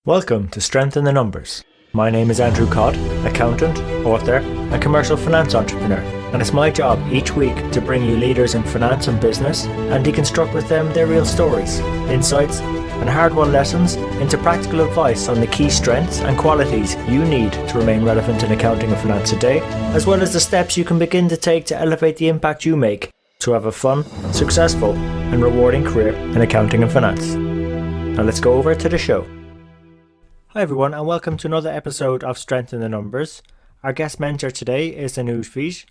Welcome to Strength in the Numbers. My name is Andrew Codd, accountant, author, and commercial finance entrepreneur, and it's my job each week to bring you leaders in finance and business and deconstruct with them their real stories, insights, and hard-won lessons into practical advice on the key strengths and qualities you need to remain relevant in accounting and finance today, as well as the steps you can begin to take to elevate the impact you make to have a fun, successful, and rewarding career in accounting and finance. Now let's go over to the show. Hi everyone, and welcome to another episode of Strength in the Numbers. Our guest mentor today is Anuj Vij,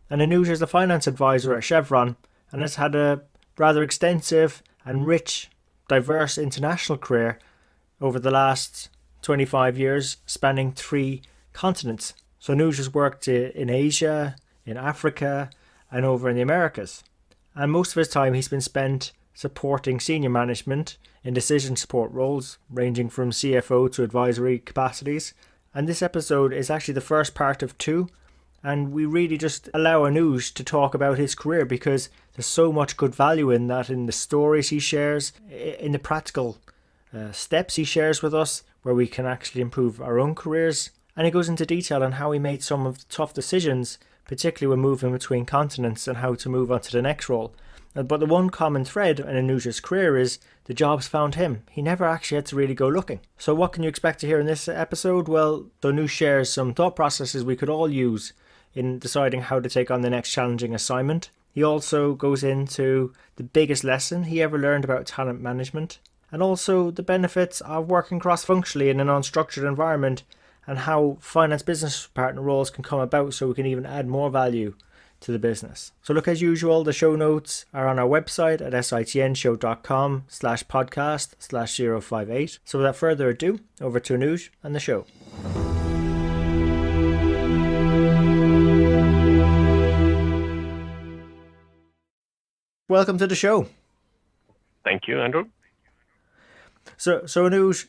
and Anuj is a finance advisor at Chevron and has had a rather extensive and rich, diverse international career over the last 25 years, spanning 3 continents. So Anuj has worked in Asia, in Africa, and over in the Americas. And most of his time he's been spent supporting senior management in decision support roles ranging from CFO to advisory capacities. And this episode is actually the first part of 2, and we really just allow Anuj to talk about his career because there's so much good value in that, in the stories he shares, in the practical steps he shares with us where we can actually improve our own careers. And he goes into detail on how he made some of the tough decisions, particularly when moving between continents, and how to move on to the next role. But the one common thread in Anuj's career is the jobs found him. He never actually had to really go looking. So what can you expect to hear in this episode? Well, Anuj shares some thought processes we could all use in deciding how to take on the next challenging assignment. He also goes into the biggest lesson he ever learned about talent management, and also the benefits of working cross-functionally in an unstructured environment, and how finance business partner roles can come about so we can even add more value to the business. So look, as usual, the show notes are on our website at sitnshow.com/podcast/058. So without further ado, over to Anuj and the show. Welcome to the show. Thank you, Andrew. So Anuj,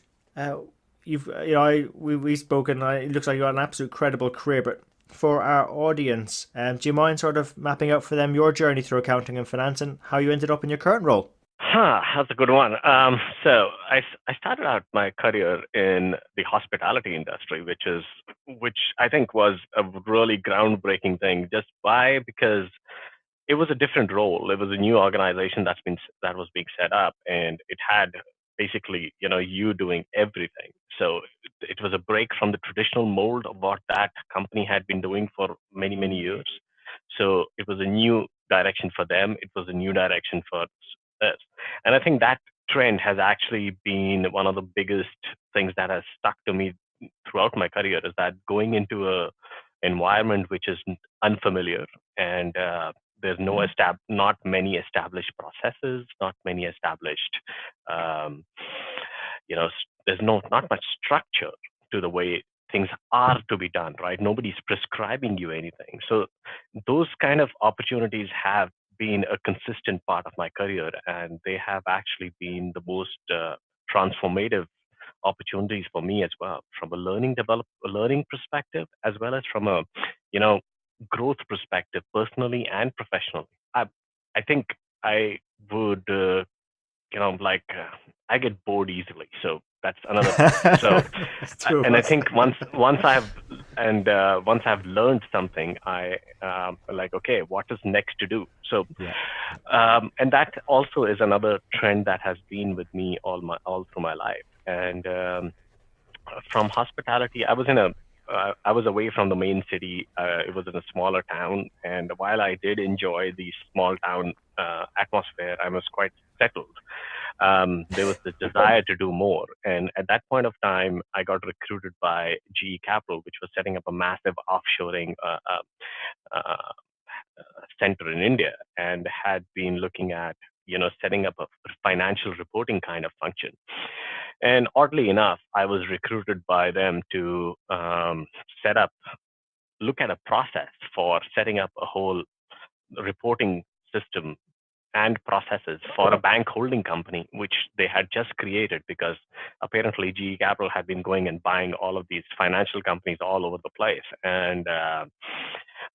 we've spoken. It looks like you got an absolute credible career, but for our audience, do you mind sort of mapping out for them your journey through accounting and finance and how you ended up in your current role? That's a good one. So I started out my career in the hospitality industry, which I think was a really groundbreaking thing. Because it was a different role. It was a new organization that was being set up, and it had basically you doing everything. So it was a break from the traditional mold of what that company had been doing for many years. So it was a new direction for them. It was a new direction for us. And I think that trend has actually been one of the biggest things that has stuck to me throughout my career, is that going into a environment which is unfamiliar, and there's not many established processes, not many established, there's not much structure to the way things are to be done, right? Nobody's prescribing you anything. So those kind of opportunities have been a consistent part of my career, and they have actually been the most transformative opportunities for me as well, from a learning perspective, as well as from a growth perspective, personally and professionally. I think I would I get bored easily, so that's another thing. So I think once I've learned something, I okay, what is next to do? So and that also is another trend that has been with me all through my life. And from hospitality, I was away from the main city. It was in a smaller town, and while I did enjoy the small town atmosphere, I was quite settled. There was the desire to do more, and at that point of time, I got recruited by GE Capital, which was setting up a massive offshoring center in India, and had been looking at setting up a financial reporting kind of function. And oddly enough, I was recruited by them to look at a process for setting up a whole reporting system and processes for a bank holding company, which they had just created, because apparently GE Capital had been going and buying all of these financial companies all over the place. And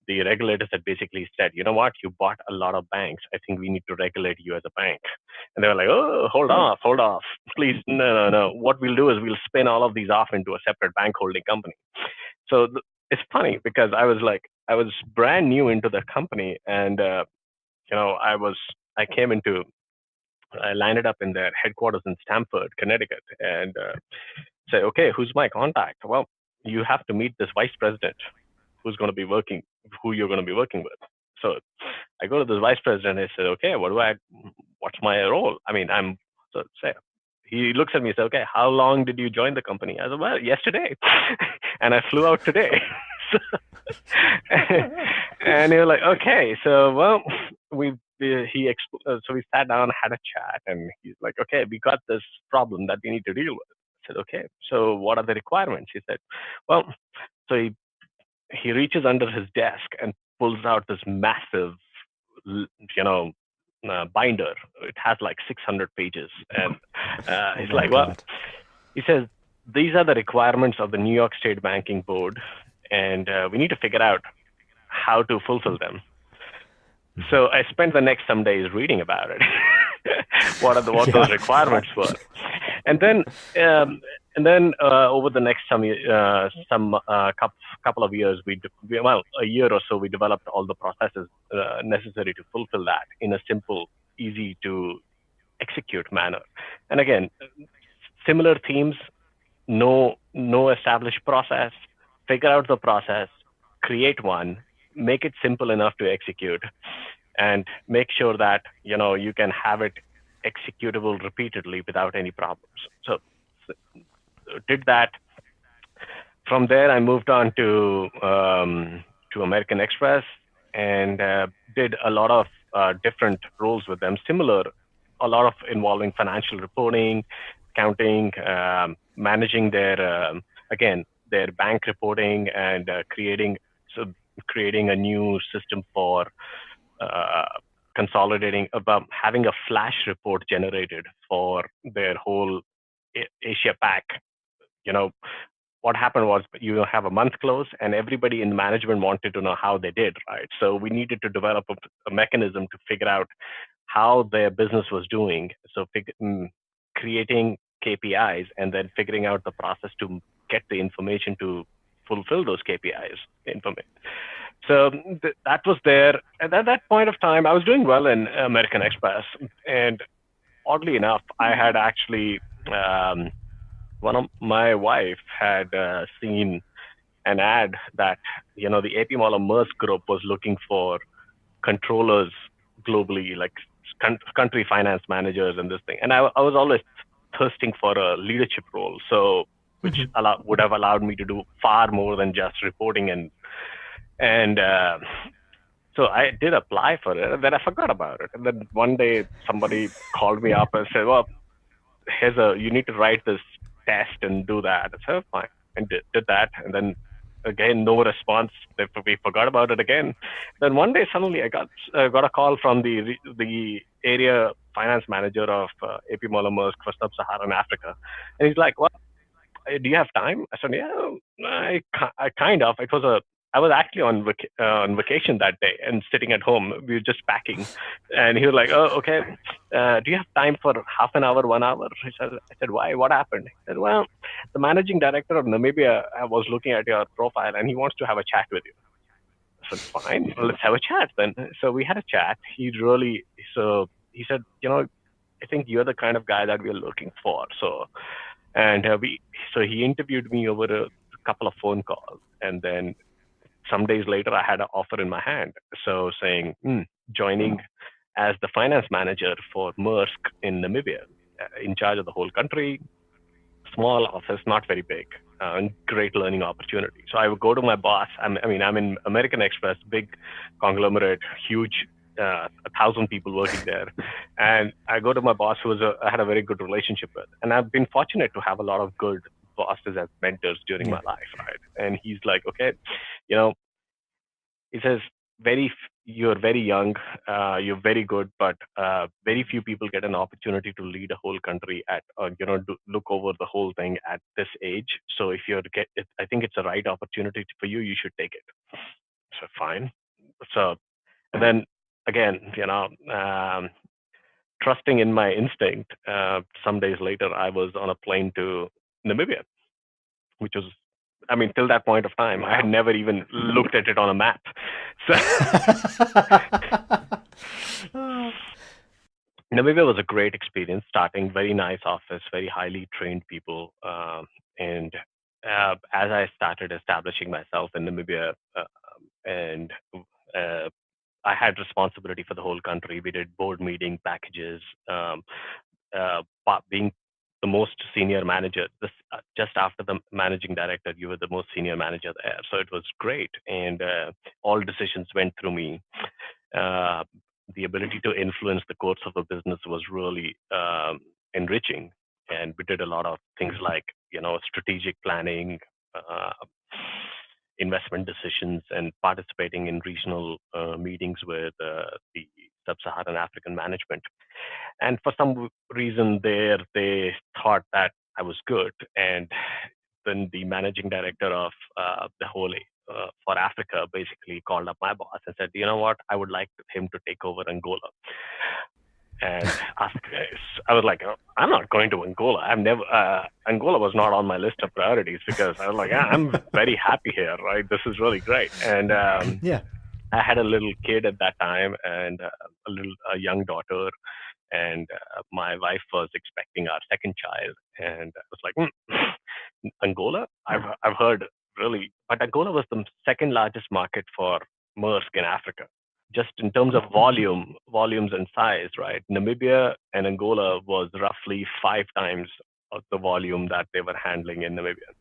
the regulators had basically said, you know what, you bought a lot of banks. I think we need to regulate you as a bank. And they were like, oh, hold off, please, no. What we'll do is we'll spin all of these off into a separate bank holding company. So it's funny because I was brand new into the company, and I came into I landed up in their headquarters in Stamford, Connecticut, and say, okay, who's my contact? Well, you have to meet this vice president who's going to be working, who you're going to be working with. So I go to this vice president and I said, okay, what's my role? I mean, so say, he looks at me and says, okay, how long did you join the company? I said, well, yesterday. And I flew out today. And he was like, okay, so, well, so we sat down, had a chat, and he's like, okay, we got this problem that we need to deal with. I said, okay, so what are the requirements? He said, well, so he reaches under his desk and pulls out this massive, binder. It has like 600 pages, and he's my like, well, God. he says these are the requirements of the New York State Banking Board, and we need to figure out how to fulfill them. So I spent the next some days reading about it. what those requirements were, and then over the next couple of years, a year or so, we developed all the processes necessary to fulfill that in a simple, easy to execute manner. And again, similar themes: no established process, figure out the process, create one, make it simple enough to execute, and make sure that you can have it executable repeatedly without any problems. So did that. From there, I moved on to American Express, and did a lot of different roles with them. Similar, a lot of involving financial reporting, accounting, managing their bank reporting, and creating a new system for consolidating, about having a flash report generated for their whole Asia Pac. What happened was, you have a month close, and everybody in management wanted to know how they did, right? So we needed to develop a mechanism to figure out how their business was doing. So creating KPIs, and then figuring out the process to get the information to fulfill those KPIs information. So that was there. And at that point of time, I was doing well in American Express. And oddly enough, I had actually, my wife had seen an ad that, the AP Moller Maersk Group was looking for controllers globally, like country finance managers and this thing. And I was always thirsting for a leadership role. So, which would have allowed me to do far more than just reporting and so I did apply for it, and then I forgot about it. And then one day somebody called me up and said, well, you need to write this test and do that. I said, oh, fine, and did that. And then again, no response. We forgot about it again. Then one day suddenly I got a call from the area finance manager of AP Moller Maersk for Sub-Saharan Africa. And he's like, well, do you have time? I said, yeah, I kind of. I was actually on vacation that day and sitting at home. We were just packing, and he was like, "Oh, okay. Do you have time for half an hour, 1 hour?" I said, "Why? What happened?" He said, "Well, the managing director of Namibia was looking at your profile, and he wants to have a chat with you." I said, "Fine, let's have a chat then." So we had a chat. He said, "I think you're the kind of guy that we're looking for." So he interviewed me over a couple of phone calls, and then some days later, I had an offer in my hand. So saying, joining as the finance manager for Maersk in Namibia, in charge of the whole country, small office, not very big, and great learning opportunity. So I would go to my boss. I'm in American Express, big conglomerate, huge, 1,000 people working there. And I go to my boss, I had a very good relationship with. And I've been fortunate to have a lot of good bosses as mentors during my life, right? And he's like, okay, he says, you're very young, you're very good, but very few people get an opportunity to lead a whole country look over the whole thing at this age. So if I think it's a right opportunity for you, you should take it. So fine. So and then again, trusting in my instinct, some days later, I was on a plane to Namibia, which was, I mean, till that point of time, I had never even looked at it on a map. So Namibia was a great experience. Starting very nice office, very highly trained people, and as I started establishing myself in Namibia, and uh, I had responsibility for the whole country. We did board meeting packages, being the most senior manager. Just after the managing director, you were the most senior manager there, so it was great, and all decisions went through me. Uh, the ability to influence the course of a business was really enriching, and we did a lot of things like strategic planning. Uh, Investment decisions and participating in regional meetings with the sub-Saharan African management. And for some reason there, they thought that I was good. And then the managing director of the whole for Africa basically called up my boss and said, you know what, I would like him to take over Angola. And asked, I was like, oh, I'm not going to Angola. I've never, Angola was not on my list of priorities because I was like, yeah, I'm very happy here, right? This is really great. And Yeah. I had a little kid at that time and a young daughter, and my wife was expecting our second child, and I was like, Angola? I've heard really, but Angola was the second largest market for Maersk in Africa, just in terms of volumes and size, right? Namibia and Angola was roughly 5 times of the volume that they were handling in Namibia.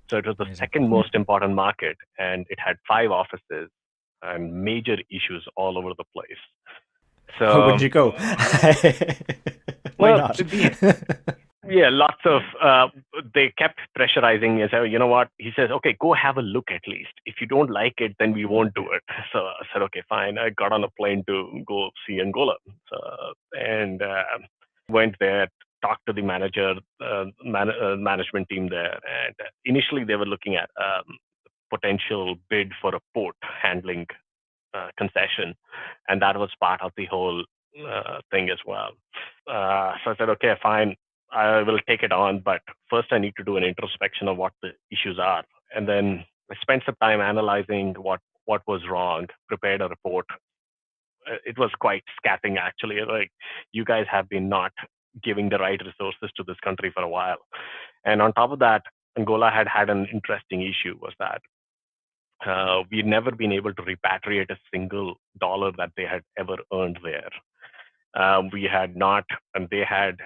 So it was the Amazing. second most important market, and it had 5 offices and major issues all over the place. Why So, wouldn't you go? Why well, not? yeah, lots of they kept pressurizing and said, you know what? He says, okay, go have a look at least. If you don't like it, then we won't do it. So I said, okay, fine. I got on a plane to go see Angola, so, and went there, talked to the management team there, and initially they were looking at potential bid for a port handling concession, and that was part of the whole thing as well. So I said, okay, fine, I will take it on, but first I need to do an introspection of what the issues are, and then I spent some time analyzing what was wrong, prepared a report. It was quite scathing actually. Like, you guys have been not giving the right resources to this country for a while, and on top of that, Angola had an interesting issue was that we'd never been able to repatriate a single dollar that they had ever earned there. We had not, and they had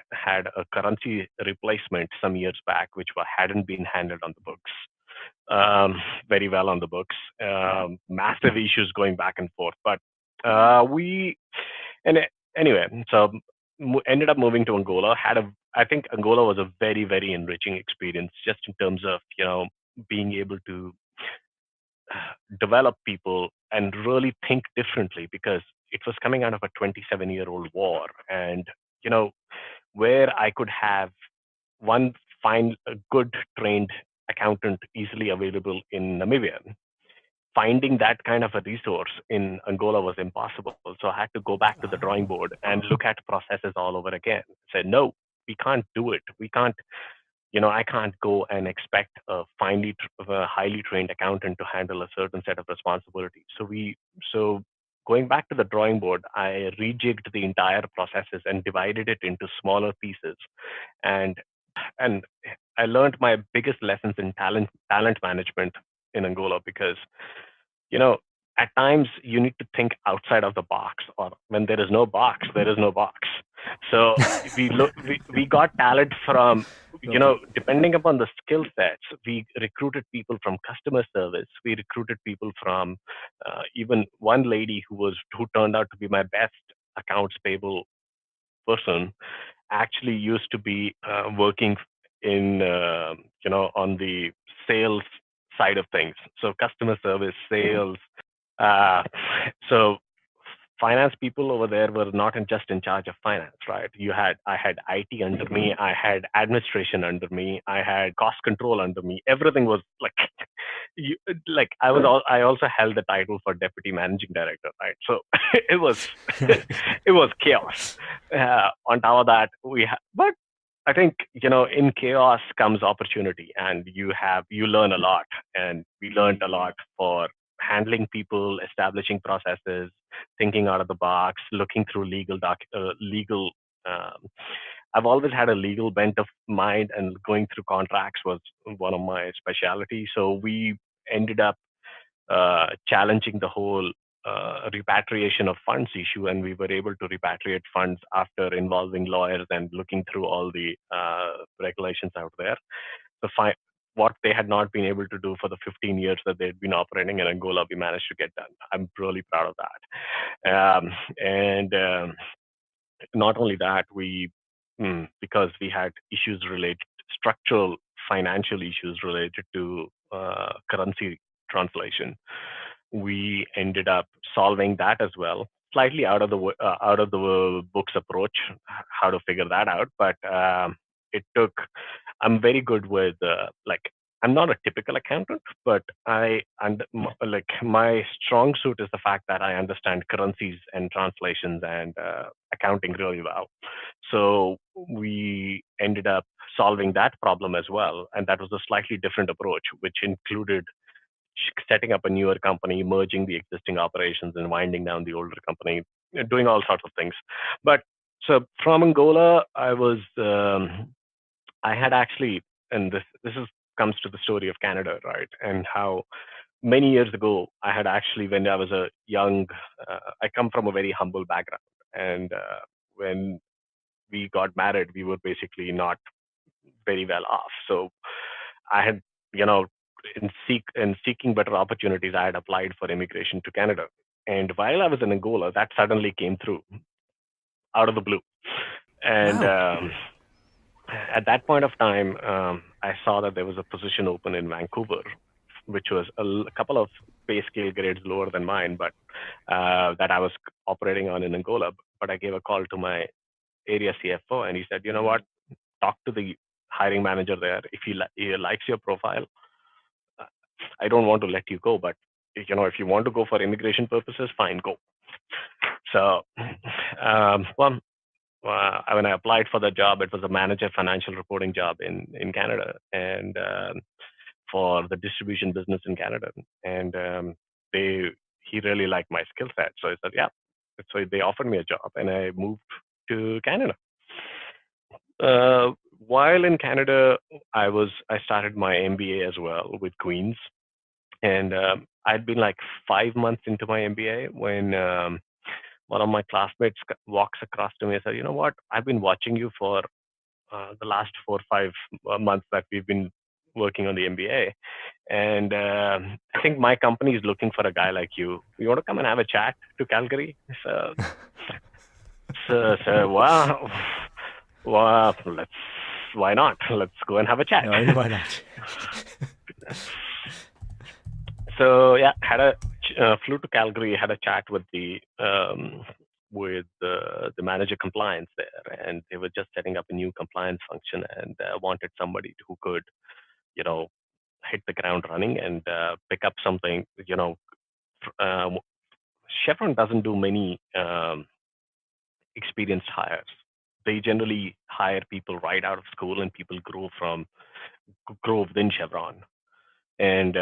a currency replacement some years back, which hadn't been handled on the books very well on the books. Massive issues going back and forth, but we and anyway, so ended up moving to Angola. I think Angola was a very enriching experience, just in terms of being able to develop people and really think differently, because it was coming out of a 27-year-old war, and you know where I could have one find a good trained accountant easily available in Namibia. Finding that kind of a resource in Angola was impossible. So I had to go back to the drawing board and look at processes all over again. Say, no, we can't do it. We can't, I can't go and expect a highly trained accountant to handle a certain set of responsibilities. So going back to the drawing board, I rejigged the entire processes and divided it into smaller pieces, and and I learned my biggest lessons in talent management in Angola, because you know at times you need to think outside of the box, or when there is no box, there is no box. So we got talent from, Love it. depending upon the skill sets. We recruited people from customer service, we recruited people from even one lady who turned out to be my best accounts payable person, actually used to be working in on the sales side of things, so customer service, sales. uh, so finance people over there were not just in charge of finance, right? I had IT under me, I had administration under me, I had cost control under me. Everything was like you, like I also held the title for deputy managing director, right? So it was it was chaos. On top of that, but I think in chaos comes opportunity, and you learn a lot, and we learned a lot for handling people, establishing processes, thinking out of the box, looking through legal. Um, I've always had a legal bent of mind, and going through contracts was one of my specialties. So we ended up challenging the whole repatriation of funds issue, and we were able to repatriate funds after involving lawyers and looking through all the regulations out there. So what they had not been able to do for the 15 years that they'd been operating in Angola, we managed to get done. I'm really proud of that. And not only that, because we had issues related, structural financial issues related to currency translation, we ended up solving that as well. Slightly out of the books approach, how to figure that out, but it took. I'm very good with like. I'm not a typical accountant, but like my strong suit is the fact that I understand currencies and translations and accounting really well. So we ended up solving that problem as well, and that was a slightly different approach, which included setting up a newer company, merging the existing operations, and winding down the older company, doing all sorts of things. But so from Angola, I had actually, and this is comes to the story of Canada, right? And how many years ago I had actually, when I was a young, I come from a very humble background, and when we got married, we were basically not very well off. So I had, you know, in seeking better opportunities, I had applied for immigration to Canada. And while I was in Angola, that suddenly came through out of the blue. And Wow. at that point of time, I saw that there was a position open in Vancouver, which was a couple of pay scale grades lower than mine, but that I was operating on in Angola. But I gave a call to my area CFO, and he said, you know what, talk to the hiring manager there. If he likes your profile, uh, I don't want to let you go, but if you want to go for immigration purposes, fine, go. So, well, when I applied for the job, it was a manager financial reporting job in Canada, and for the distribution business in Canada. And he really liked my skill set, so I said, yeah. So they offered me a job, and I moved to Canada. While in Canada, I started my MBA as well with Queens, and I'd been like 5 months into my MBA when one of my classmates walks across to me and said, "You know what? I've been watching you for the last 4 or 5 months that we've been working on the MBA, and I think my company is looking for a guy like you. You want to come and have a chat to Calgary?" So, wow, well, why not? Let's go and have a chat. No, why not? So yeah, flew to Calgary, had a chat with the manager compliance there, and they were just setting up a new compliance function, and wanted somebody who could, you know, hit the ground running and pick up something. Uh, Chevron doesn't do many experienced hires. They generally hire people right out of school, and people grow within Chevron. And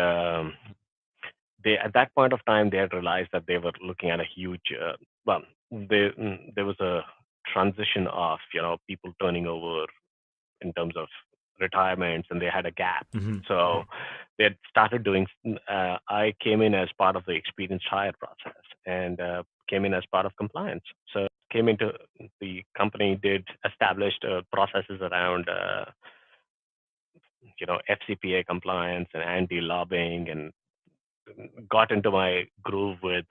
they at that point of time they had realized that they were looking at a huge well there was a transition of people turning over in terms of retirements, and they had a gap. Mhm. So they had started doing I came in as part of the experienced hire process, and came in as part of compliance. So came into the company, did established processes around FCPA compliance and anti-lobbying, and got into my groove with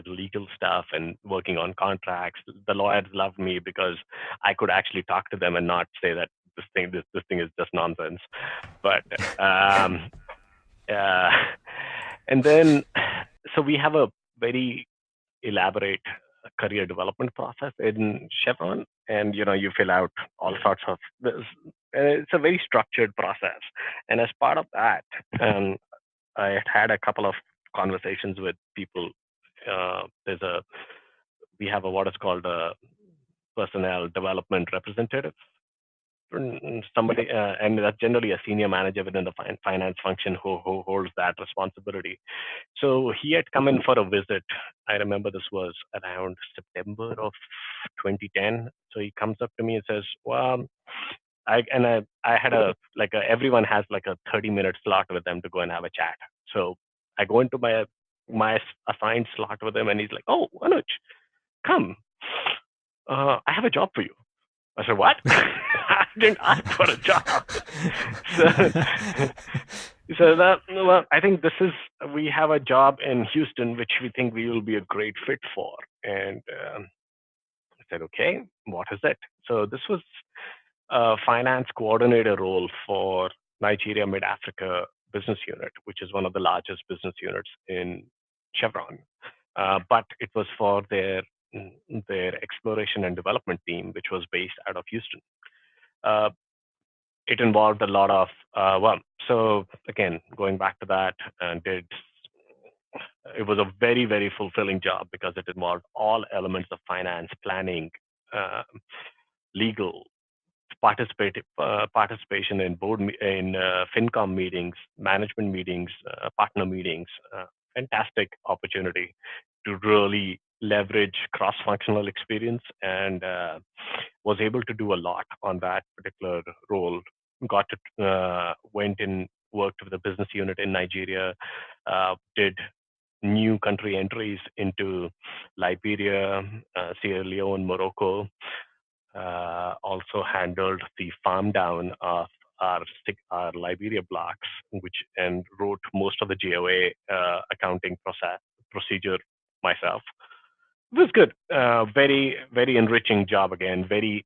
legal stuff and working on contracts. The lawyers loved me because I could actually talk to them and not say that this thing is just nonsense. But uh, and then so we have a very elaborate career development process in Chevron, and you fill out all sorts of this. It's a very structured process, and as part of that, um, I had a couple of conversations with people. There's a We have a what is called a personnel development representative, somebody, and that's generally a senior manager within the finance function who holds that responsibility. So he had come in for a visit. I remember this was around September of 2010. So he comes up to me and says, "Well, I had everyone has like a 30-minute slot with them to go and have a chat." So I go into my assigned slot with him, and he's like, "Oh, Anuj, come. I have a job for you." I said, "What?" I didn't ask for a job. So, well, I think we have a job in Houston, which we think we will be a great fit for. And I said, "Okay, what is it?" So this was a finance coordinator role for Nigeria Mid Africa business unit, which is one of the largest business units in Chevron. But it was for their exploration and development team, which was based out of Houston. Uh, it involved a lot of so again, going back to that, and it was a very, very fulfilling job because it involved all elements of finance planning, uh, legal, participation in FinCom meetings, management meetings, partner meetings. Fantastic opportunity to really leverage cross-functional experience, and was able to do a lot on that particular role. Got to Went and worked with the business unit in Nigeria, did new country entries into Liberia, Sierra Leone, Morocco. Also handled the farm down of our Liberia blocks, which and wrote most of the GOA accounting procedure myself. It was good. Very, very enriching job again. Very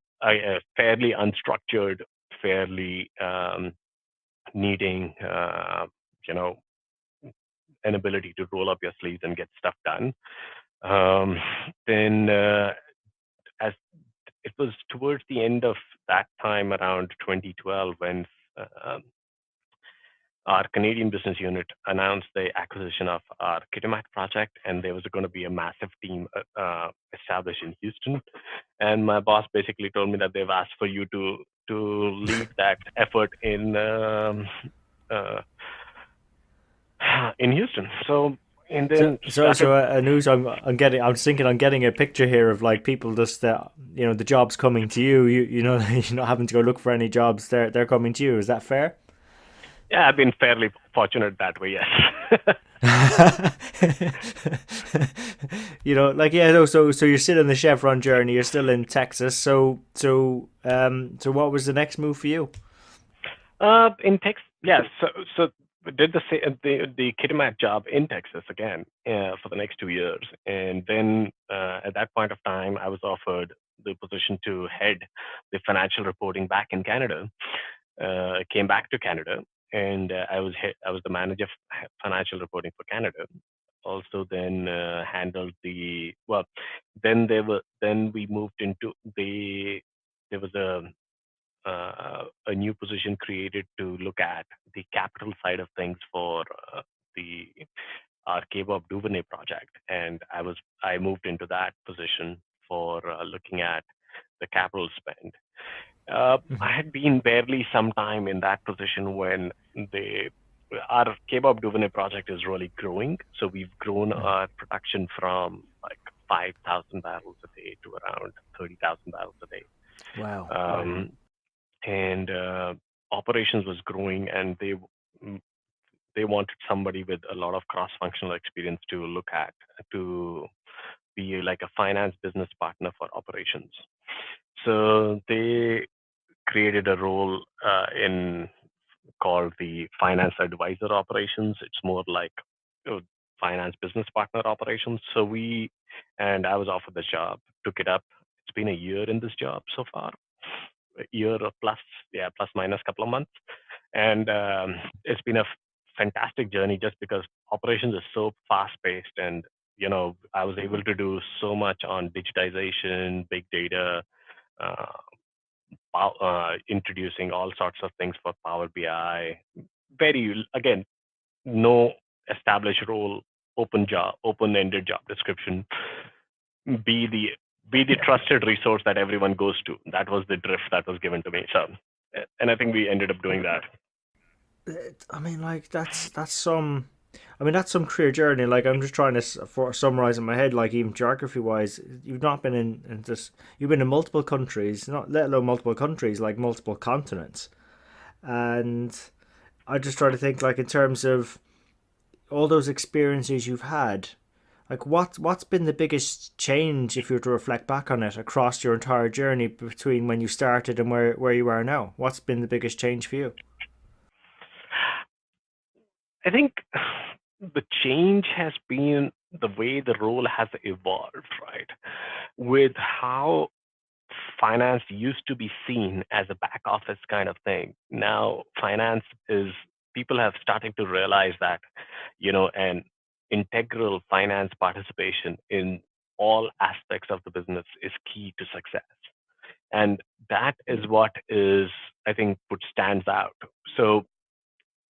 fairly unstructured, fairly needing you know an ability to roll up your sleeves and get stuff done. Then as it was towards the end of that time, around 2012, when uh, our Canadian business unit announced the acquisition of our Kitimat project, and there was going to be a massive team established in Houston. And my boss basically told me that they've asked for you to lead that effort uh, in Houston. So and So, then so, started. so, Anuj, I'm thinking, I'm getting a picture here of like people just, the jobs coming to you. You're not having to go look for any jobs. They're coming to you. Is that fair? Yeah, I've been fairly fortunate that way. Yes. Like, yeah. So you're still in the Chevron journey. You're still in Texas. So what was the next move for you? In Texas, yes. So we did the Kitimat job in Texas again for the next 2 years, and then at that point of time, I was offered the position to head the financial reporting back in Canada. Came back to Canada, and I was the manager of financial reporting for Canada. Also, then handled the well. Then we moved into there was a new position created to look at the capital side of things for the our Cape of Duvernay project, and I moved into that position for looking at the capital spend. I had been barely some time in that position when our Cape of Duvernay project is really growing. So we've grown our production from like 5,000 barrels a day to around 30,000 barrels a day. Wow. And operations was growing, and mm, they wanted somebody with a lot of cross-functional experience to look at, to be like a finance business partner for operations. So they created a role in called the finance advisor operations. It's more like uh, finance business partner operations. And I was offered the job, took it up. It's been a year in this job so far, a year or plus, yeah, plus minus couple of months. And it's been a fantastic journey just because operations is so fast paced, and I was able to do so much on digitization, big data, uh, introducing all sorts of things for Power BI. Very, again, no established role, open-ended job description, be the trusted resource that everyone goes to. That was the drift that was given to me. So, and I think we ended up doing that. I mean, like that's some. I mean, that's some career journey. Like, I'm just trying to summarize in my head. Like, even geography wise, you've not been in this. You've been in multiple countries, not let alone multiple countries, like multiple continents. And I just try to think, like, in terms of all those experiences you've had. Like, what's been the biggest change, if you were to reflect back on it, across your entire journey between when you started and where you are now? What's been the biggest change for you? I think the change has been the way the role has evolved, right? With how finance used to be seen as a back office kind of thing. Now, finance is, people have started to realize that, an integral finance participation in all aspects of the business is key to success. And that is what is, I think, what stands out. So,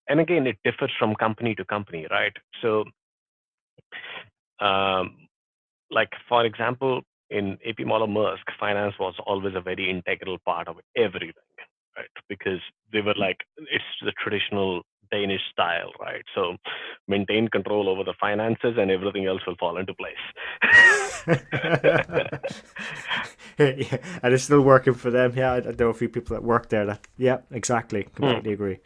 and again, it differs from company to company, right? So, um, like for example, in AP Moller Maersk, finance was always a very integral part of everything, right? Because they were like, it's the traditional Danish style, right? So maintain control over the finances and everything else will fall into place. Yeah, and it's still working for them. Yeah, I know a few people that work there. That, yeah, exactly, completely agree.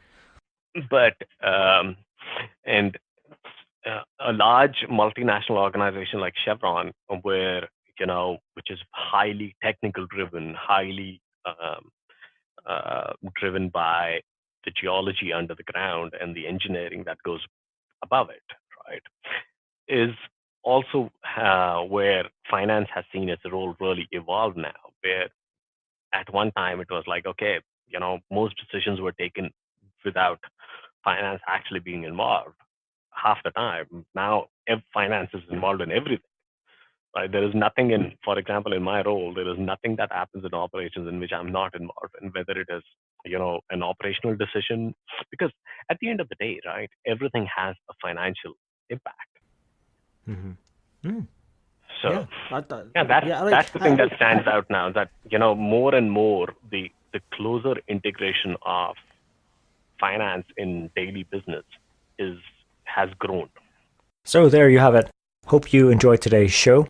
But and a large multinational organization like Chevron, where which is highly technical driven, highly driven by the geology under the ground and the engineering that goes above it, right, is also where finance has seen its role really evolve now. Where at one time it was like, okay, most decisions were taken without finance actually being involved half the time. Now, finance is involved in everything. Right? There is nothing in, for example, in my role, there is nothing that happens in operations in which I'm not involved in, whether it is, an operational decision, because at the end of the day, right, everything has a financial impact. Mm-hmm. Mm. So, Yeah, yeah, that's the thing that stands out now. That more and more the closer integration of finance in daily business has grown. So there you have it. Hope you enjoyed today's show.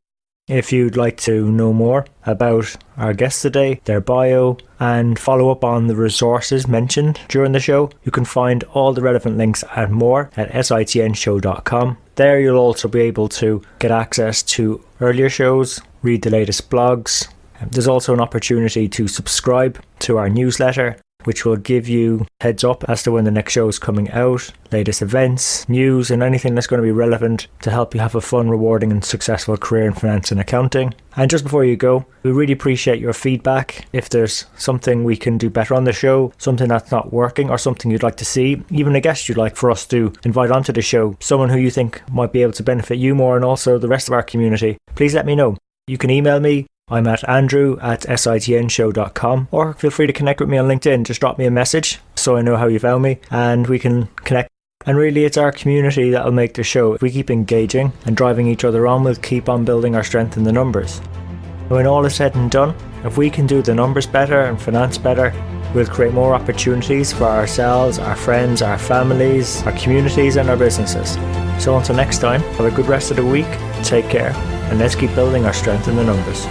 If you'd like to know more about our guests today, their bio, and follow up on the resources mentioned during the show, you can find all the relevant links and more at sitnshow.com. There you'll also be able to get access to earlier shows, read the latest blogs. There's also an opportunity to subscribe to our newsletter, which will give you heads up as to when the next show is coming out, latest events, news, and anything that's going to be relevant to help you have a fun, rewarding, and successful career in finance and accounting. And just before you go, we really appreciate your feedback. If there's something we can do better on the show, something that's not working, or something you'd like to see, even a guest you'd like for us to invite onto the show, someone who you think might be able to benefit you more and also the rest of our community, please let me know. You can email me. I'm at andrew@sitnshow.com, or feel free to connect with me on LinkedIn. Just drop me a message so I know how you found me and we can connect. And really, it's our community that'll make the show. If we keep engaging and driving each other on, we'll keep on building our strength in the numbers. When all is said and done, if we can do the numbers better and finance better, we'll create more opportunities for ourselves, our friends, our families, our communities, and our businesses. So until next time, have a good rest of the week, take care, and let's keep building our strength in the numbers.